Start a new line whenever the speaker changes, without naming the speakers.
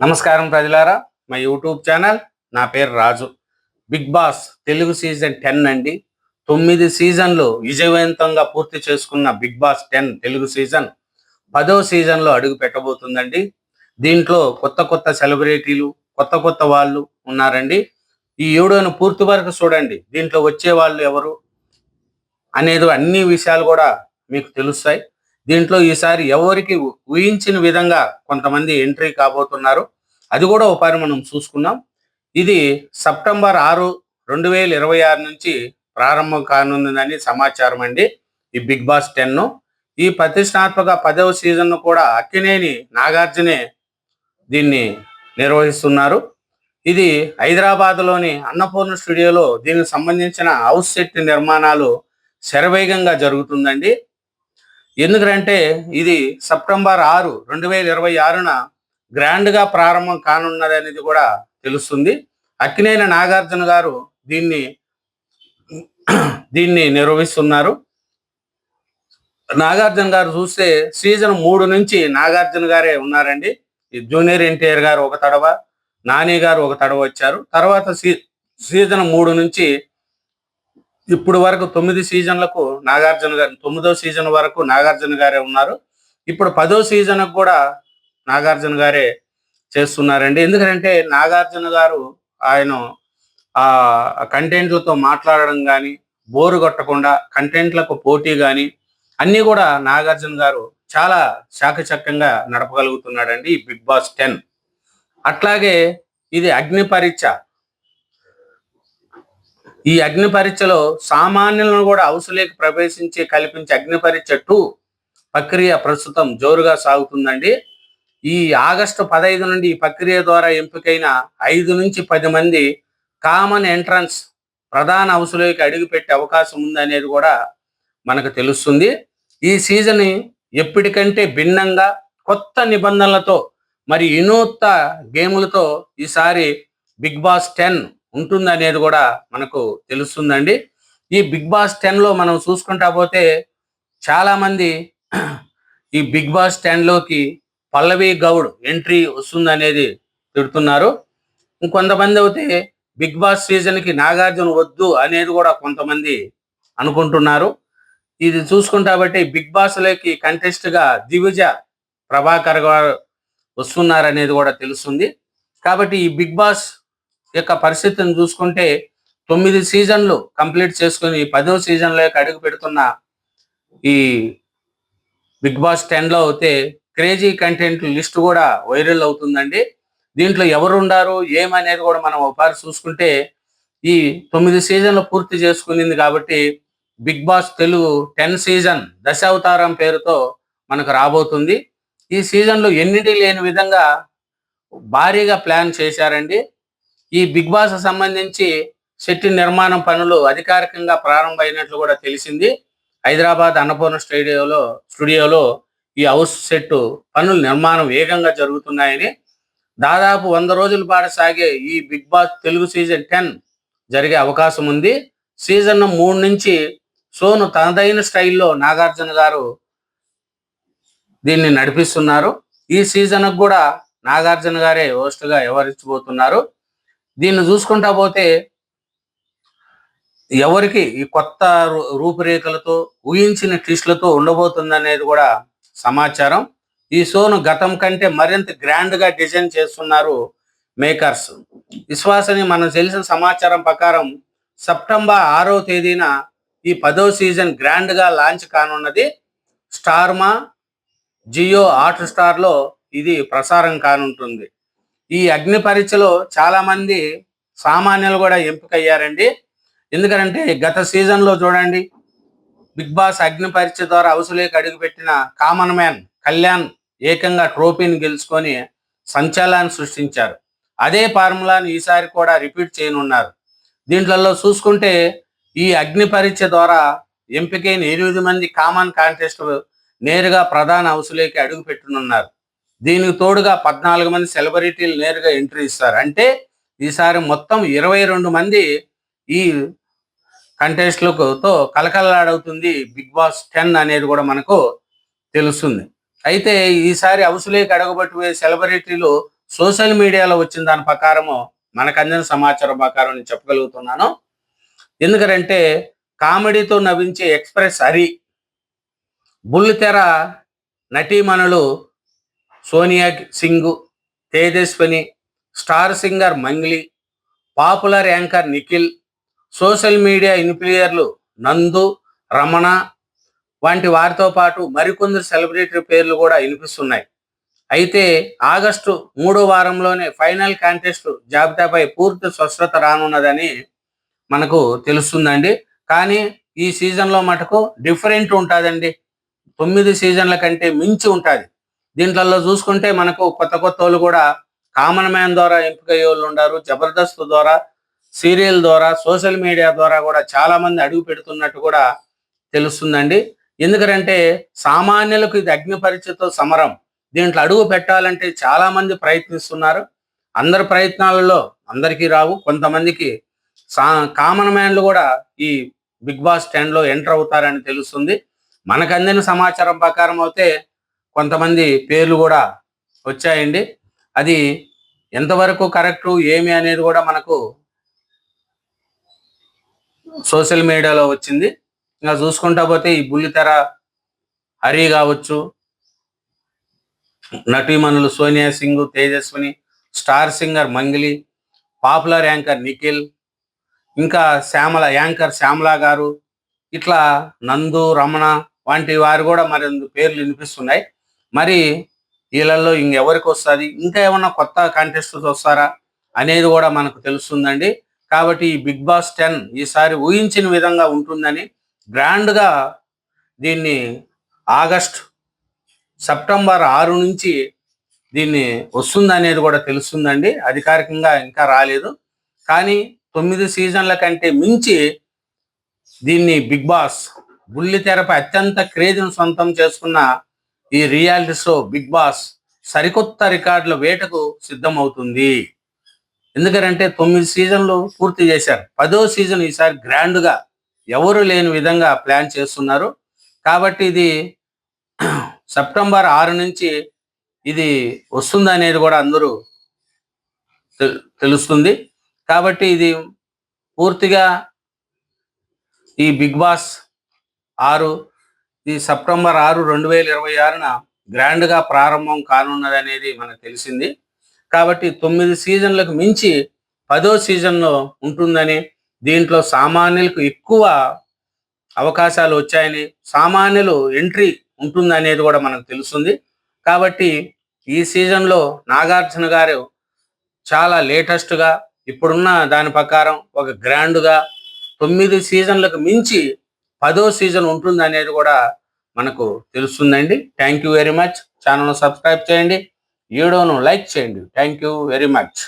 నమస్కారం ప్రజలారా, మా యూట్యూబ్ ఛానల్. నా పేరు రాజు. బిగ్ బాస్ తెలుగు సీజన్ 10 అండి. 9 సీజన్లు విజయవంతంగా పూర్తి చేసుకున్న బిగ్ బాస్ 10 తెలుగు సీజన్ 10వ సీజన్లో అడుగు పెట్టబోతుందండి. దీంట్లో కొత్త కొత్త సెలబ్రిటీలు, కొత్త కొత్త వాళ్ళు ఉన్నారండి. ఈ వీడియోను పూర్తి వరకు చూడండి. దీంట్లో వచ్చే వాళ్ళు ఎవరు అనేది అన్ని విషయాలు కూడా మీకు తెలుస్తాయి. దీంట్లో ఈసారి ఎవరికి ఊహించిన విధంగా కొంతమంది ఎంట్రీ కాబోతున్నారు. అది కూడా ఒకసారి మనం చూసుకున్నాం. ఇది సెప్టెంబర్ 6, 2026 నుంచి ప్రారంభం కానుందని సమాచారం అండి. ఈ బిగ్ బాస్ 10 ఈ ప్రతిష్టాత్మక 10వ సీజన్ కూడా అక్కినేని నాగార్జునే దీన్ని నిర్వహిస్తున్నారు. ఇది హైదరాబాద్లోని అన్నపూర్ణ స్టూడియోలో దీనికి సంబంధించిన హౌస్ సెట్ నిర్మాణాలు శరవేగంగా జరుగుతుందండి. ఎందుకంటే ఇది సెప్టెంబర్ 6, 2026న గ్రాండ్గా ప్రారంభం కానున్నది అనేది కూడా తెలుస్తుంది. అక్కినేని నాగార్జున గారు దీన్ని నిర్వహిస్తున్నారు. నాగార్జున గారు చూస్తే సీజన్ 3 నుంచి నాగార్జున గారే ఉన్నారండి. జూనియర్ ఎన్టీఆర్ గారు ఒక తడవ, నాని గారు ఒక తడవ వచ్చారు. తర్వాత సీజన్ 3 నుంచి ఇప్పుడు వరకు 9 సీజన్లకు నాగార్జున గారు, 9వ సీజన్ వరకు నాగార్జున గారే ఉన్నారు. ఇప్పుడు 10వ సీజన్కు కూడా నాగార్జున గారే చేస్తున్నారండి. ఎందుకంటే నాగార్జున గారు ఆయన కంటెంట్లతో మాట్లాడడం కానీ, బోరు కొట్టకుండా కంటెంట్లకు పోటీ కానీ అన్నీ కూడా నాగార్జున గారు చాలా చాకచక్యంగా నడపగలుగుతున్నాడండి ఈ బిగ్ బాస్ 10. అట్లాగే ఇది అగ్ని పరీక్ష. ఈ అగ్ని పరీక్షలో సామాన్యులను కూడా హౌస్లోకి ప్రవేశించి కల్పించే అగ్ని పరీక్ష 2 ప్రక్రియ ప్రస్తుతం జోరుగా సాగుతుందండి. ఈ ఆగస్టు 15 నుండి ఈ ప్రక్రియ ద్వారా ఎంపికైన 5 నుంచి 10 మంది కామన్ ఎంట్రన్స్ ప్రధాన హౌస్లోకి అడుగుపెట్టే అవకాశం ఉందనేది కూడా మనకు తెలుస్తుంది. ఈ సీజన్ ఎప్పటికంటే భిన్నంగా కొత్త నిబంధనలతో మరి వినూత్న గేములతో ఈసారి బిగ్ బాస్ 10 ఉంటుందనేది కూడా మనకు తెలుస్తుందండి. ఈ బిగ్ బాస్ 10లో మనం చూసుకుంటా పోతే చాలా మంది ఈ బిగ్ బాస్ 10లోకి పల్లవి గౌడ్ ఎంట్రీ వస్తుందనేది తిడుతున్నారు. ఇంకొంతమంది అయితే బిగ్ బాస్ సీజన్కి నాగార్జున వద్దు అనేది కూడా కొంతమంది అనుకుంటున్నారు. ఇది చూసుకుంటా బట్టి బిగ్ బాస్లోకి కంటెస్ట్గా దివిజ ప్రభాకర్ గారు వస్తున్నారనేది కూడా తెలుస్తుంది. కాబట్టి ఈ బిగ్ బాస్ యొక్క పరిస్థితిని చూసుకుంటే 9 సీజన్లు కంప్లీట్ చేసుకుని 10వ సీజన్లోకి అడుగు పెడుతున్న ఈ బిగ్ బాస్ 10లో అయితే క్రేజీ కంటెంట్ లిస్ట్ కూడా వైరల్ అవుతుందండి. దీంట్లో ఎవరు ఉండారు ఏమనేది కూడా మనం ఒకసారి చూసుకుంటే ఈ 9 సీజన్లు పూర్తి చేసుకునింది కాబట్టి big boss Telugu 10 season Dasavatharam పేరుతో మనకు రాబోతుంది. ఈ సీజన్లో ఎన్నిటి లేని విధంగా భారీగా ప్లాన్ చేశారండి. ఈ బిగ్ బాస్ సంబంధించి సెట్ నిర్మాణం పనులు అధికారికంగా ప్రారంభమైనట్లు కూడా తెలిసింది. హైదరాబాద్ అన్నపూర్ణ స్టూడియోలో ఈ హౌస్ సెట్ పనుల నిర్మాణం వేగంగా జరుగుతున్నాయని, దాదాపు 100 రోజుల పాటు సాగే ఈ బిగ్ బాస్ తెలుగు సీజన్ 10 జరిగే అవకాశం ఉంది. సీజన్ 3 నుంచి షోను తనదైన స్టైల్లో నాగార్జున గారు దీన్ని నడిపిస్తున్నారు. ఈ సీజన్కు కూడా నాగార్జున గారే హోస్ట్గా వ్యవహరించబోతున్నారు. దీన్ని చూసుకుంటా పోతే ఎవరికి ఈ కొత్త రూపురేఖలతో ఊహించిన ట్విస్టులతో ఉండబోతుందనేది కూడా సమాచారం. ఈ షోను గతం కంటే మరింత గ్రాండ్గా డిజైన్ చేస్తున్నారు మేకర్స్. విశ్వాసని మనకు తెలిసిన సమాచారం ప్రకారం సెప్టెంబర్ 6వ తేదీన ఈ 10వ సీజన్ గ్రాండ్గా లాంచ్ కానున్నది. స్టార్మా, జియో హాట్స్టార్లో ఇది ప్రసారం కానుంటుంది. ఈ అగ్ని పరీక్షలో చాలా మంది సామాన్యులు కూడా ఎంపికయ్యారండి. ఎందుకంటే గత సీజన్లో చూడండి, బిగ్ బాస్ అగ్ని పరీక్ష ద్వారా హౌస్లోకి అడుగుపెట్టిన కామన్ మ్యాన్ కళ్యాణ్ ఏకంగా ట్రోఫీని గెలుచుకొని సంచలనాన్ని సృష్టించారు. అదే ఫార్ములాని ఈసారి కూడా రిపీట్ చేయనున్నారు. దీంట్లో చూసుకుంటే ఈ అగ్ని పరీక్ష ద్వారా ఎంపికైన 8 మంది కామన్ కాంటెస్ట్ నేరుగా ప్రధాన హౌస్లోకి అడుగు పెట్టునున్నారు. దీనికి తోడుగా 14 మంది సెలబ్రిటీలు నేరుగా ఎంట్రీ ఇస్తారు. అంటే ఈసారి మొత్తం 22 మంది ఈ కంటెస్ట్లతో కలకలలాడవుతుంది బిగ్ బాస్ 10 అనేది కూడా మనకు తెలుస్తుంది. అయితే ఈసారి హౌస్లోకి అడగబట్టిపోయే సెలబ్రిటీలు సోషల్ మీడియాలో వచ్చిన దాని ప్రకారము మనకు అందిన సమాచారం ప్రకారం నేను చెప్పగలుగుతున్నాను. ఎందుకంటే కామెడీతో నవ్వించే ఎక్స్ప్రెస్ హరి, బుల్లితెర నటీమణులు Sonia Singh, Tejaswini, star singer Mangli, popular anchor Nikhil, social media ఇన్ఫ్లుయర్లు నందు, రమణ వంటి వారితో పాటు మరికొందరు సెలబ్రిటీ పేర్లు కూడా వినిపిస్తున్నాయి. అయితే ఆగస్టు 3వ వారంలోనే ఫైనల్ కాంటెస్ట్ జాబితాపై పూర్తి స్పష్టత రానున్నదని మనకు తెలుస్తుందండి. కానీ ఈ సీజన్లో మటుకు డిఫరెంట్ ఉంటుందండి. 9 సీజన్ల కంటే మించి ఉంటుంది. దీంట్లో చూసుకుంటే మనకు కొత్త కొత్త వాళ్ళు కూడా కామన్ మ్యాన్ ద్వారా ఎంపికయ్యే వాళ్ళు ఉన్నారు. జబర్దస్త్ ద్వారా, సీరియల్ ద్వారా, సోషల్ మీడియా ద్వారా కూడా చాలా మంది అడుగు పెడుతున్నట్టు కూడా తెలుస్తుందండి. ఎందుకంటే సామాన్యులకు ఇది అగ్ని పరీక్షతో సమరం. దీంట్లో అడుగు పెట్టాలంటే చాలా మంది ప్రయత్నిస్తున్నారు. అందరి ప్రయత్నాలలో అందరికీ రావు. కొంతమందికి కామన్ మ్యాన్లు కూడా ఈ బిగ్ బాస్ 10లో ఎంటర్ అవుతారని తెలుస్తుంది. మనకు అందిన సమాచారం ప్రకారం అయితే కొంతమంది పేర్లు కూడా వచ్చాయండి. అది ఎంతవరకు కరెక్టు ఏమి అనేది కూడా మనకు సోషల్ మీడియాలో వచ్చింది. ఇంకా చూసుకుంటా పోతే ఈ బుల్లితెర హరి కావచ్చు, నటీమణులు Sonia Singh, Tejaswini, star singer Mangli, popular anchor Nikhil, ఇంకా యాంకర్ శ్యామల గారు, ఇట్లా నందు, రమణ వంటి వారు కూడా మరి పేర్లు వినిపిస్తున్నాయి. మరి వీళ్ళల్లో ఇంకెవరికి వస్తుంది, ఇంకా ఏమన్నా కొత్త కాంటెస్టర్స్ వస్తారా అనేది కూడా మనకు తెలుస్తుందండి. కాబట్టి ఈ బిగ్ బాస్ 10 ఈసారి ఊహించిన విధంగా ఉంటుందని, గ్రాండ్గా దీన్ని సెప్టెంబర్ 6 నుంచి దీన్ని వస్తుంది అనేది కూడా తెలుస్తుందండి. అధికారికంగా ఇంకా రాలేదు. కానీ 9 సీజన్ల కంటే మించి దీన్ని బిగ్ బాస్ బుల్లితెరపై అత్యంత క్రేజ్ను సొంతం చేసుకున్న ఈ రియాలిటీ షో బిగ్ బాస్ సరికొత్త రికార్డుల వేటకు సిద్ధమవుతుంది. ఎందుకంటే 9 సీజన్లు పూర్తి చేశారు. 10వ సీజన్ ఈసారి గ్రాండ్గా ఎవరు లేని విధంగా ప్లాన్ చేస్తున్నారు. కాబట్టి ఇది సెప్టెంబర్ 6 నుంచి ఇది వస్తుంది అనేది కూడా అందరూ తెలుస్తుంది. కాబట్టి ఇది పూర్తిగా ఈ బిగ్ బాస్ 6 ఈ సెప్టెంబర్ 6, 2026న గ్రాండ్గా ప్రారంభం కానున్నది అనేది మనకు తెలిసింది. కాబట్టి 9 సీజన్లకు మించి 10వ సీజన్లో ఉంటుందని, దీంట్లో సామాన్యులకు ఎక్కువ అవకాశాలు వచ్చాయని, సామాన్యులు ఎంట్రీ ఉంటుందనేది కూడా మనకు తెలుస్తుంది. కాబట్టి ఈ సీజన్లో నాగార్జున గారు చాలా లేటెస్ట్గా ఇప్పుడున్న దాని ప్రకారం ఒక గ్రాండ్గా 9 సీజన్లకు మించి 10వ సీజన్ ఉంటుంది అనేది కూడా మనకు తెలుస్తుందండి. Thank you very much. ఛానల్ను సబ్స్క్రైబ్ చేయండి, వీడియోను లైక్ చేయండి. Thank you very much.